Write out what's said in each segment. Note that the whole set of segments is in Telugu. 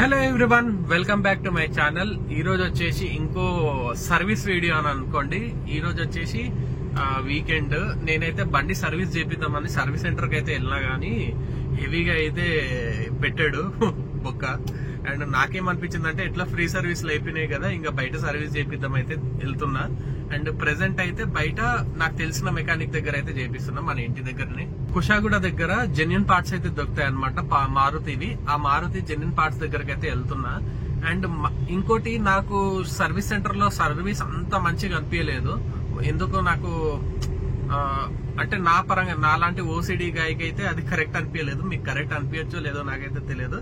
Hello everyone, welcome back to my channel. ఈ రోజు వచ్చేసి ఇంకో సర్వీస్ వీడియో అని అనుకోండి. ఈ రోజు వచ్చేసి వీకెండ్ నేనైతే బండి సర్వీస్ చేపిద్దామని సర్వీస్ సెంటర్ కి అయితే వెళ్ళినా గానీ హెవీగా అయితే పెట్టాడు బొక్క. అండ్ నాకేమనిపించింది అంటే ఎట్లా ఫ్రీ సర్వీస్లు అయిపోయినాయి కదా, ఇంకా బయట సర్వీస్ చేపిద్దాం అయితే వెళ్తున్నా. అండ్ ప్రెసెంట్ అయితే బయట నాకు తెలిసిన మెకానిక్ దగ్గర అయితే చేపిస్తున్నా, మన ఇంటి దగ్గరనే కుషాగూడ దగ్గర జెన్యున్ పార్ట్స్ అయితే దొరుకుతాయి అనమాట, మారుతివి. ఆ మారుతి జెన్యున్ పార్ట్స్ దగ్గరకి అయితే వెళ్తున్నా. అండ్ ఇంకోటి, నాకు సర్వీస్ సెంటర్ లో సర్వీస్ అంత మంచిగా అనిపించలేదు. ఎందుకో నాకు అంటే నా పరంగా నాలాంటి ఓసిడి గాయకి అయితే అది కరెక్ట్ అనిపించలేదు. మీకు కరెక్ట్ అనిపించచ్చో లేదో నాకైతే తెలియదు.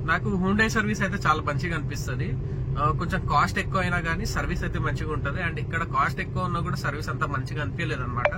నాకు హుండై సర్వీస్ అయితే చాలా మంచిగా అనిపిస్తుంది. కొంచెం కాస్ట్ ఎక్కువ అయినా గానీ సర్వీస్ అయితే మంచిగా ఉంటది. అండ్ ఇక్కడ కాస్ట్ ఎక్కువ ఉన్నా కూడా సర్వీస్ అంత మంచిగా అనిపించలేదు అనమాట.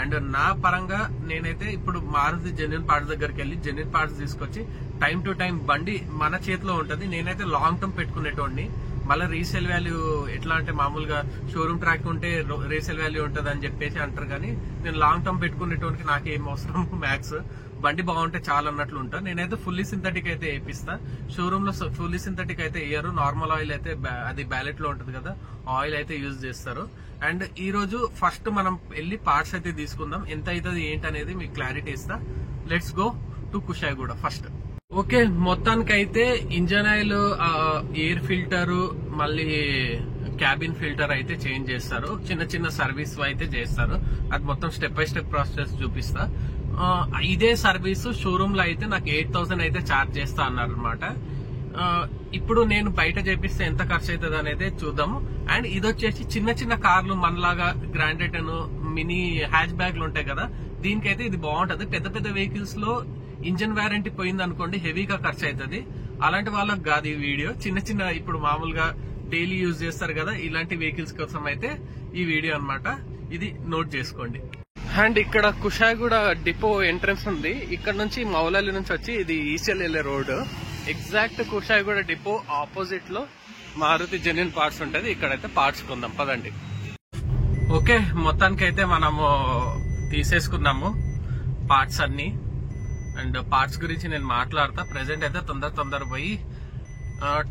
అండ్ నా పరంగా నేనైతే ఇప్పుడు మారుతి జెన్యున్ పార్ట్స్ దగ్గరికి వెళ్ళి జెన్యున్ పార్ట్స్ తీసుకొచ్చి టైం టు టైం బండి మన చేతిలో ఉంటది. నేనైతే లాంగ్ టర్మ్ పెట్టుకునేటోడిని. మళ్ళీ రీసేల్ వాల్యూ ఎట్లా అంటే మామూలుగా షోరూమ్ ట్రాక్ ఉంటే రీసేల్ వాల్యూ ఉంటది అని చెప్పేసి అంటారు, కానీ నేను లాంగ్ టర్మ్ పెట్టుకునేటోనికి నాకేం అవసరం, మ్యాక్స్ బండి బాగుంటే చాలా అన్నట్లు ఉంటా. నేనైతే ఫుల్లీ సింథటిక్ అయితే వేపిస్తా. షోరూమ్ లో ఫుల్లీ సింథటిక్ అయితే వేయరు, నార్మల్ ఆయిల్ అయితే అది బ్యాలెట్ లో ఉంటది కదా, ఆయిల్ అయితే యూజ్ చేస్తారు. అండ్ ఈ రోజు ఫస్ట్ మనం వెళ్ళి పార్ట్స్ అయితే తీసుకుందాం. ఎంత అవుతుంది ఏంటి అనేది మీకు క్లారిటీ ఇస్తా. Let's go to Kushaiguda first. Okay, మొత్తానికైతే ఇంజన్ ఆయిల్, ఎయిర్ ఫిల్టర్, మళ్ళీ క్యాబిన్ ఫిల్టర్ అయితే చేంజ్ చేస్తారు. చిన్న చిన్న సర్వీస్ అయితే చేస్తారు. అది మొత్తం స్టెప్ బై స్టెప్ ప్రాసెస్ చూపిస్తా. ఇదే సర్వీస్ షోరూమ్ లో అయితే నాకు 8,000 అయితే ఛార్జ్ చేస్తా అన్నారు అనమాట. ఇప్పుడు నేను బయట చేపిస్తే ఎంత ఖర్చు అవుతుంది అనేది చూద్దాము. అండ్ ఇది వచ్చేసి చిన్న చిన్న కార్లు మనలాగా గ్రాండెడ్ మినీ హ్యాచ్ బ్యాగ్లు ఉంటాయి కదా, దీనికైతే ఇది బాగుంటది. పెద్ద పెద్ద వెహికల్స్ లో ఇంజన్ వారంటీ పోయింది అనుకోండి, హెవీగా ఖర్చు అవుతుంది. అలాంటి వాళ్ళకి కాదు ఈ వీడియో. చిన్న చిన్న ఇప్పుడు మామూలుగా డైలీ యూజ్ చేస్తారు కదా, ఇలాంటి వెహికల్స్ కోసం అయితే ఈ వీడియో అన్నమాట. ఇది నోట్ చేసుకోండి. అండ్ ఇక్కడ కుషాగూడ డిపో ఎంట్రన్స్ ఉంది. ఇక్కడ నుంచి మౌలాలి నుంచి వచ్చి ఇది ఈసెల్ వెళ్లే road. Exact Kushaiguda depot opposite లో మారుతి జెన్యున్ పార్ట్స్ ఉంటది. ఇక్కడైతే పార్ట్స్ కొందాం పదండి. ఓకే, మొత్తానికి అయితే మనము తీసేసుకున్నాము పార్ట్స్ అన్ని. అండ్ పార్ట్స్ గురించి నేను మాట్లాడతా. ప్రెసెంట్ అయితే తొందర పోయి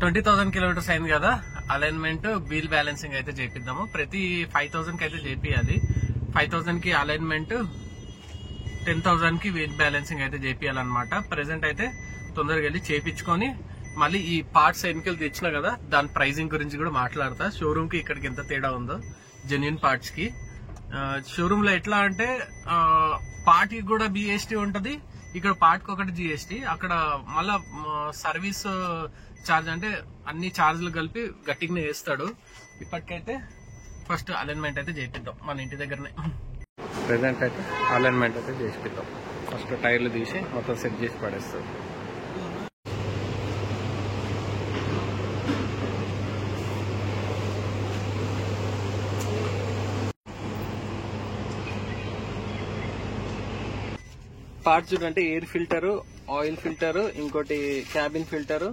20,000 కిలోమీటర్స్ అయింది కదా, అలైన్మెంట్ వీల్ బ్యాలెన్సింగ్ అయితే చేపిద్దాము. ప్రతి 5,000 కి అయితే చేపియాలి. 5,000 కి అలైన్మెంట్, 10,000 కి వీల్ బ్యాలెన్సింగ్ అయితే చేపియాలన్నమాట. ప్రెసెంట్ అయితే తొందరగా వెళ్ళి చేపించుకొని మళ్ళీ ఈ పార్ట్స్ ఎన్నికలు తెచ్చినా కదా, దాని ప్రైజింగ్ గురించి కూడా మాట్లాడతా. షోరూమ్ కి ఇక్కడికి ఎంత తేడా ఉందో జెన్యున్ పార్ట్స్ కి. షోరూమ్ లో ఎట్లా అంటే పార్ట్ కి కూడా బిఎస్టీ ఉంటది, ఇక్కడ పార్ట్ కి ఒకటి జిఎస్టీ, అక్కడ మళ్ళా సర్వీస్ ఛార్జ్ అంటే అన్ని ఛార్జ్లు కలిపి గట్టిగానే వేస్తాడు. ఇప్పటికైతే ఫస్ట్ అలైన్మెంట్ అయితే చేపిద్దాం మన ఇంటి దగ్గరనే. ప్రెసెంట్ అయితే అలైన్మెంట్ అయితే చేపిద్దాం. ఫస్ట్ టైర్లు తీసి మొత్తం సెట్ చేసి పడేస్తాడు. పార్ట్స్ చూడంటే ఎయిర్ ఫిల్టర్, ఆయిల్ ఫిల్టర్, ఇంకోటి క్యాబిన్ ఫిల్టర్,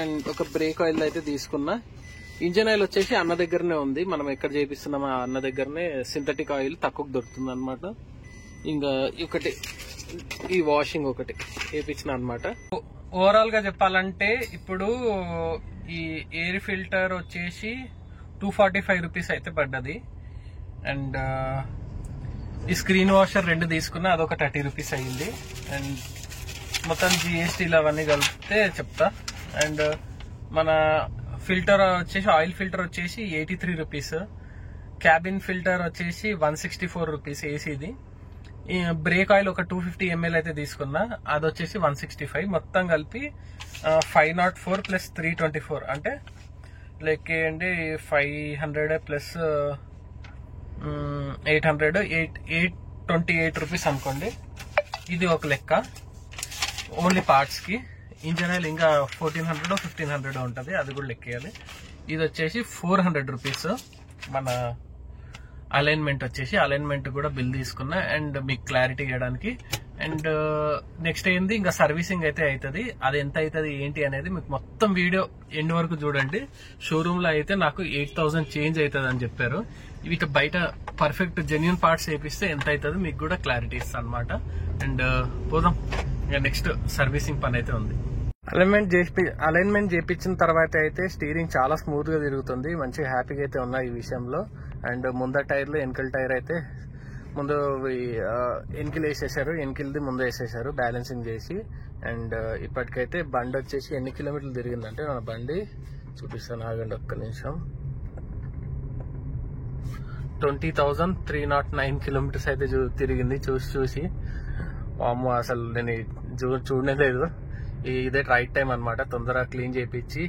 అండ్ ఒక బ్రేక్ ఆయిల్ అయితే తీసుకున్నా. ఇంజన్ ఆయిల్ వచ్చేసి అన్న దగ్గరనే ఉంది. మనం ఎక్కడ చేపిస్తున్నాం ఆ అన్న దగ్గరనే సింథటిక్ ఆయిల్ తక్కువ దొరుకుతుంది అనమాట. ఇంకా ఒకటి ఈ వాషింగ్ ఒకటి వేయించిన అనమాట. ఓవరాల్ గా చెప్పాలంటే ఇప్పుడు ఈ ఎయిర్ ఫిల్టర్ వచ్చేసి 245 రూపీస్ అయితే పడ్డది. అండ్ ఈ స్క్రీన్ వాషర్ 2 తీసుకున్నా, అదొక 30 రూపీస్ అయ్యింది. అండ్ మొత్తం జిఎస్టీలు అవన్నీ కలిపితే చెప్తా. అండ్ మన ఫిల్టర్ వచ్చేసి ఆయిల్ ఫిల్టర్ వచ్చేసి 83 రూపీస్, క్యాబిన్ ఫిల్టర్ వచ్చేసి 164 రూపీస్ ఏసీది. బ్రేక్ ఆయిల్ ఒక 250 ml అయితే తీసుకున్నా, అది వచ్చేసి 165. మొత్తం కలిపి 504 ప్లస్ 324 అంటే లెక్కేయండి 500 ప్లస్ 800, 828 రూపీస్ అనుకోండి. ఇది ఒక లెక్క ఓన్లీ పార్ట్స్ కి. ఇంజన్ ఆయిల్ ఇంకా 1400 1500 ఉంటది, అది కూడా లెక్కేయాలి. ఇది వచ్చేసి 400 రూపీస్. మన అలైన్మెంట్ వచ్చేసి అలైన్మెంట్ కూడా బిల్ తీసుకున్నా అండ్ మీకు క్లారిటీ ఇవ్వడానికి. అండ్ నెక్స్ట్ ఏంది, ఇంకా సర్వీసింగ్ అయితే అవుతుంది. అది ఎంత అవుతుంది ఏంటి అనేది మీకు మొత్తం వీడియో ఎండ్ వరకు చూడండి. షోరూమ్ లో అయితే నాకు 8,000 చేంజ్ అవుతుంది అని చెప్పారు. ఇవి బయట పర్ఫెక్ట్ జెన్యున్ పార్ట్స్ వేపిస్తే ఎంత అవుతుంది మీకు కూడా క్లారిటీ ఇస్తాను అనమాట. అండ్ పోదాం, ఇంకా నెక్స్ట్ సర్వీసింగ్ పని అయితే ఉంది. అలైన్మెంట్ చేపించిన తర్వాత అయితే స్టీరింగ్ చాలా స్మూత్ గా తిరుగుతుంది. మంచిగా హ్యాపీగా అయితే ఉన్నాయి ఈ విషయంలో. అండ్ ముందర టైర్లు, వెనకల టైర్ అయితే ముందు ఎన్కిల్ వేసేసారు, ఎన్కిల్ది ముందు వేసేసారు బ్యాలెన్సింగ్ చేసి. అండ్ ఇప్పటికైతే బండి వచ్చేసి ఎన్ని కిలోమీటర్లు తిరిగిందంటే, మన బండి చూపిస్తాను ఆగండి ఒక్క నిమిషం. 20,309 కిలోమీటర్స్ అయితే తిరిగింది చూసి. అమ్మో, అసలు నేను చూడనే లేదు. ఇదే రైట్ టైం అనమాట. తొందరగా క్లీన్ చేయించి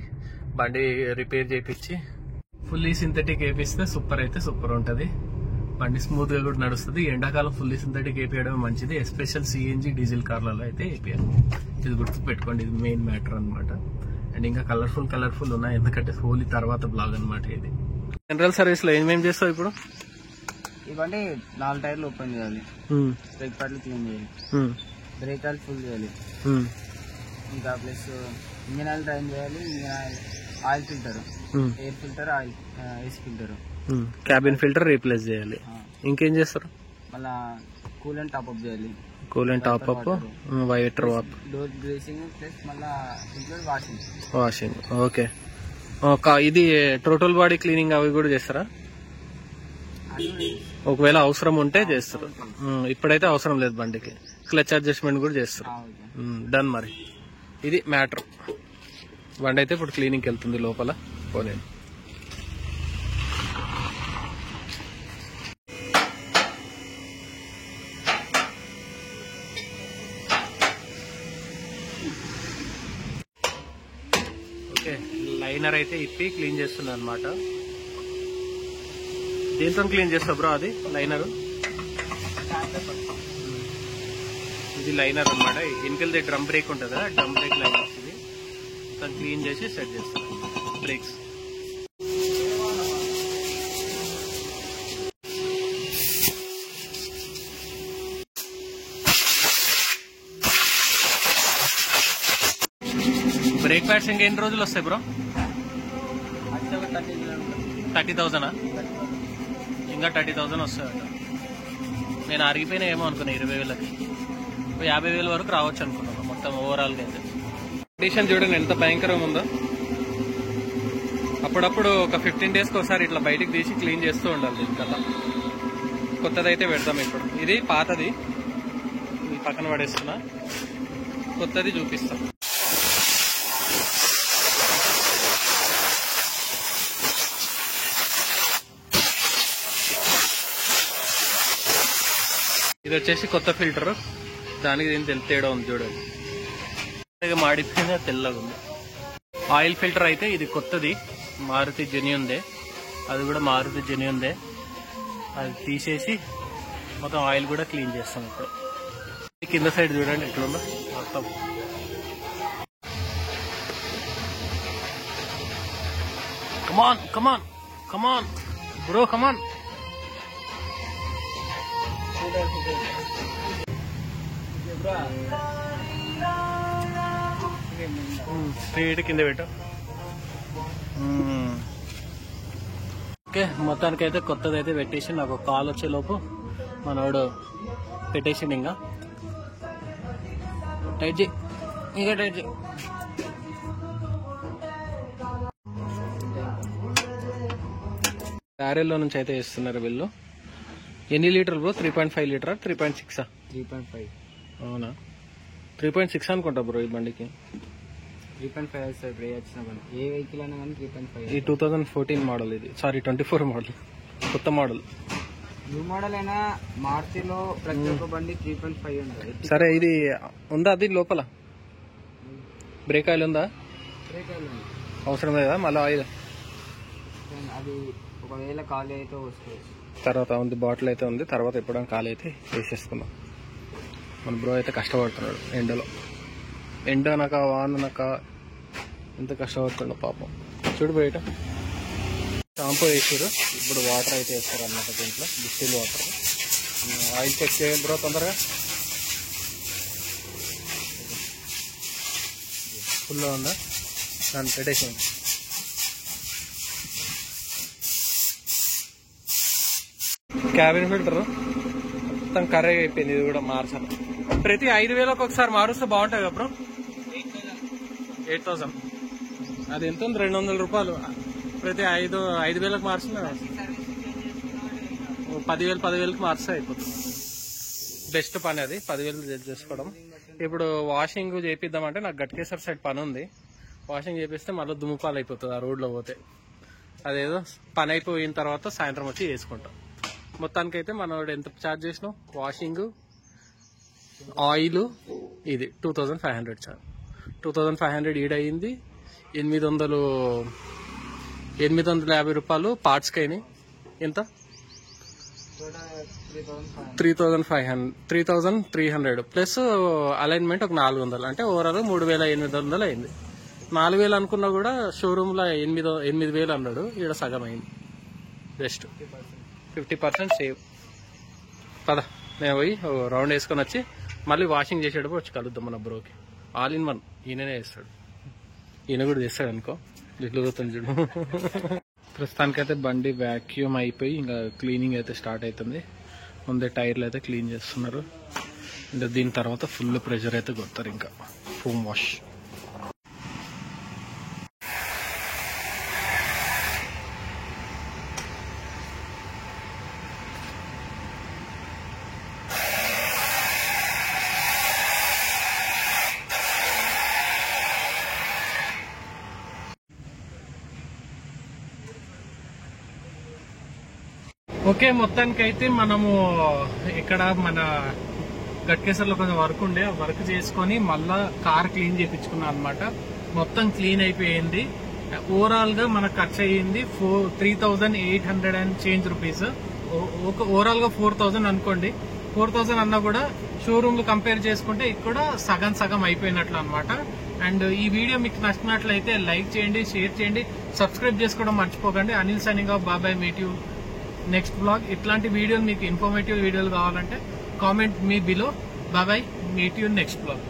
బండి రిపేర్ చేయించి ఫుల్లీ సింథటిక్ వేపిస్తే సూపర్ అయితే సూపర్ ఉంటుంది. బండి స్మూత్ గా కూడా నడుస్తుంది. ఎండాకాలం ఫుల్లీ సింథటిక్ వేపించడం మంచిది, ఎస్పెషల్ సిఎన్జి డీజిల్ కార్లలో అయితే వేపియాలి. ఇది గుర్తు పెట్టుకోండి, ఇది మెయిన్ మ్యాటర్ అనమాట. అండ్ ఇంకా కలర్ఫుల్ ఉన్నాయి, ఎందుకంటే హోలీ తర్వాత బ్లాగ్ అనమాట ఇది. జనరల్ సర్వీస్ లో ఏమేమి చేస్తావు ఇప్పుడు? ఇవ్వండి 4 టైర్లు ఓపెన్ చేయాలి, బ్రేక్ ప్యాడ్లు క్లీన్ చేయాలి, బ్రేక్ ఆయిల్ ఫుల్ చేయాలి, ఇంకా ప్లస్ ఇంజిన్ ఆయిల్ డ్రైన్ చేయాలి, oil filter, air filter, oil AC filter, cabin filter replace చేయాలి. ఇంకేం చేస్తారు? మళ్ళా కూలెంట్ టాప్అప్ చేయాలి, కూలెంట్ టాప్అప్, వైటర్ వాప్, డోర్ గ్రేసింగ్, ప్లస్ మళ్ళా ఇంక్లూడ్ వాషింగ్. ఓకే. ఇది టోటల్ బాడీ క్లీనింగ్ అవి కూడా చేస్తారా? ఒకవేళ అవసరం ఉంటే చేస్తారు. ఇప్పుడైతే అవసరం లేదు బండికి. క్లచ్ అడ్జస్ట్మెంట్ కూడా చేస్తారు. డన్. మరి ఇది మ్యాటర్. బండి అయితే ఇప్పుడు క్లీనింగ్కి వెళ్తుంది లోపల. పోనీ ఓకే, లైనర్ అయితే ఇప్పి క్లీన్ చేస్తున్నా అనమాట. దేంతో క్లీన్ చేస్తా బ్రో అది లైనర్? ఇది లైనర్ అనమాట. వెనకలది డ్రమ్ బ్రేక్ ఉంటుంది కదా, డ్రమ్ బ్రేక్ లైనర్ ఇది. మొత్తం క్లీన్ చేసి సెట్ చేస్తాం బ్రేక్స్. బ్రేక్ ప్యాడ్స్ ఇంకా ఎన్ని రోజులు వస్తాయి బ్రో? 30,000? ఇంకా 30,000 వస్తాయట. నేను అరిగిపోయినా ఏమో అనుకున్నా 20,000కి. 50,000 వరకు రావచ్చు అనుకున్నాను మొత్తం ఓవరాల్ గా అయితే. కండిషన్ చూడండి ఎంత భయంకరంగా ఉందో. అప్పుడప్పుడు ఒక 15 డేస్కి ఒకసారి ఇట్లా బయటికి తీసి క్లీన్ చేస్తూ ఉండాలి. ఇంకల్లా కొత్తదైతే పెడతాం. ఇప్పుడు ఇది పాతది పక్కన పడేస్తున్నా, కొత్తది చూపిస్తాం. ఇది వచ్చేసి కొత్త ఫిల్టర్, దానికి దీని తేడా ఉంది చూడండి. మాడిపోయిన తెల్లగా ఉంది. ఆయిల్ ఫిల్టర్ అయితే ఇది కొత్తది, మారుతి జెన్యూన్దే. అది కూడా మారుతి జెన్యూన్దే. అది తీసేసి మొత్తం ఆయిల్ కూడా క్లీన్ చేస్తాం ఇప్పుడు. కింద సైడ్ చూడండి ఎట్లుందో మొత్తం. కమాన్ కమాన్ కమాన్ బ్రో, కమాన్. స్ట్రీట్ కింద పెట్టు. ఓకే, మొత్తానికి అయితే కొత్తది అయితే పెట్టేసి నాకు కాల్ వచ్చే లోపు మనోడు పెట్టేసింది. ఇంకా టైట్ చేయి, ఇంకా టైట్ చేయి. బ్యారెల్లో నుంచి అయితే వేస్తున్నారు వీళ్ళు. ఎన్ని లీటర్లు బ్రో? 3.5 లీటరా 3.6? 3.5. అవునా, 3.6 అనుకుంటా బ్రో ఈ బండికి. 3.5 సార్. ఏ వెహికల్ అయినా కానీ 3.5. ఈ 2014 మోడల్ ఇది, సారీ 24 మోడల్, కొత్త మోడల్. న్యూ మోడల్ అయినా మారుతిలో ప్రతి ఒక్క బండి 3.5 ఉంటుంది. సరే, ఇది ఉందా అది లోపల? బ్రేక్ ఆయిల్ ఉందా? బ్రేక్ ఆయిల్ ఉంది. అవసరం లేదా మళ్ళీ ఆయిల్? అది ఒకవేళ ఖాళీ అయితే వస్తుంది. తర్వాత ఉంది, బాటిల్ అయితే ఉంది. తర్వాత ఎప్పుడైనా ఖాళీ అయితే వేసేసుకుందాం. మన బ్రో అయితే కష్టపడుతున్నాడు ఎండలో. ఎండ అనక వాన అనక ఎంత కష్టపడుతుండో పాపం. చూడు బయట షాంపూ వేసారు, ఇప్పుడు వాటర్ అయితే వేస్తారు అన్నమాట. దీంట్లో డిస్టిల్ వాటర్. ఆయిల్ చెక్ చేయండి బ్రో తొందరగా. ఫుల్లో ఉందా? దాన్ని పెట్టేసేయండి. క్యాబిన్ ఫిల్టర్ మొత్తం కర్రీ అయిపోయింది. ఇది కూడా మార్చాలి. ప్రతి 5,000కి ఒకసారి మారుస్తే బాగుంటుంది కదా బ్రో? 8,000. అది ఎంత ఉంది? 200 రూపాయలు. ప్రతి 5,000కి మార్చిన 10,000కి మార్చితే అయిపోతుంది. బెస్ట్ పని అది, 10,000 చేసుకోవడం. ఇప్పుడు వాషింగ్ చేపిద్దామంటే నాకు గట్కేసర్ సైడ్ పని ఉంది. వాషింగ్ చేపిస్తే మళ్ళీ దుమ్ముపాలు అయిపోతుంది ఆ రోడ్లో పోతే. అదేదో పని అయిపోయిన తర్వాత సాయంత్రం వచ్చి చేసుకుంటాం. మొత్తానికైతే మనోడు ఎంత ఛార్జ్ చేసినాం? వాషింగ్, ఆయిల్, ఇది 2,500 చార్జ్. 2,500 ఈడయింది. 850 రూపాయలు పార్ట్స్కి అయినాయి. ఎంత? 3,300 ప్లస్ అలైన్మెంట్ ఒక 400, అంటే ఓవరాల్ 3,800 అయింది. 4,000 అనుకున్నా కూడా షోరూమ్ లో 8,000 అన్నాడు, ఈడ సగం అయింది. Best 50% save. పద నేను పోయి రౌండ్ వేసుకొని వచ్చి మళ్ళీ వాషింగ్ చేసేటప్పుడు వచ్చి కలుద్దాం మన బ్రోకి. ఆల్ ఇన్ వన్ ఈయననే చేస్తాడు. ఈయన కూడా చేస్తాడు అనుకో. ఇట్లు పోతుంది చూడు. ప్రస్తుతానికైతే బండి వ్యాక్యూమ్ అయిపోయి ఇంకా క్లీనింగ్ అయితే స్టార్ట్ అవుతుంది. ముందే టైర్లు అయితే క్లీన్ చేస్తున్నారు. ఇంకా దీని తర్వాత ఫుల్ ప్రెషర్ అయితే కొడతారు ఇంకా ఫోమ్ వాష్. ఓకే, మొత్తానికి అయితే మనము ఇక్కడ మన గట్కేసర్లో కొంచెం వర్క్ ఉండే, ఆ వర్క్ చేసుకొని మళ్ళా కార్ క్లీన్ చేయించుకున్నాం అనమాట. మొత్తం క్లీన్ అయిపోయింది. ఓవరాల్ గా మనకు ఖర్చు అయ్యింది 3,800 అండ్ చేంజ్ రూపీస్. ఓవరాల్ గా 4,000 అనుకోండి. 4,000 అన్నా కూడా షోరూమ్ లో కంపేర్ చేసుకుంటే ఇక్కడ సగం అయిపోయినట్లు అనమాట. అండ్ ఈ వీడియో మీకు నచ్చినట్లయితే లైక్ చేయండి, షేర్ చేయండి, సబ్స్క్రైబ్ చేసుకోవడం మర్చిపోకండి. Anil signing off. బాబాయ్, మీట్ యూ నెక్స్ట్ బ్లాగ్. ఇట్లాంటి వీడియోలు మీకు ఇన్ఫర్మేటివ్ వీడియోలు కావాలంటే కామెంట్ మీ బిలో. బాబాయ్, మీట్ యూ నెక్స్ట్ బ్లాగ్.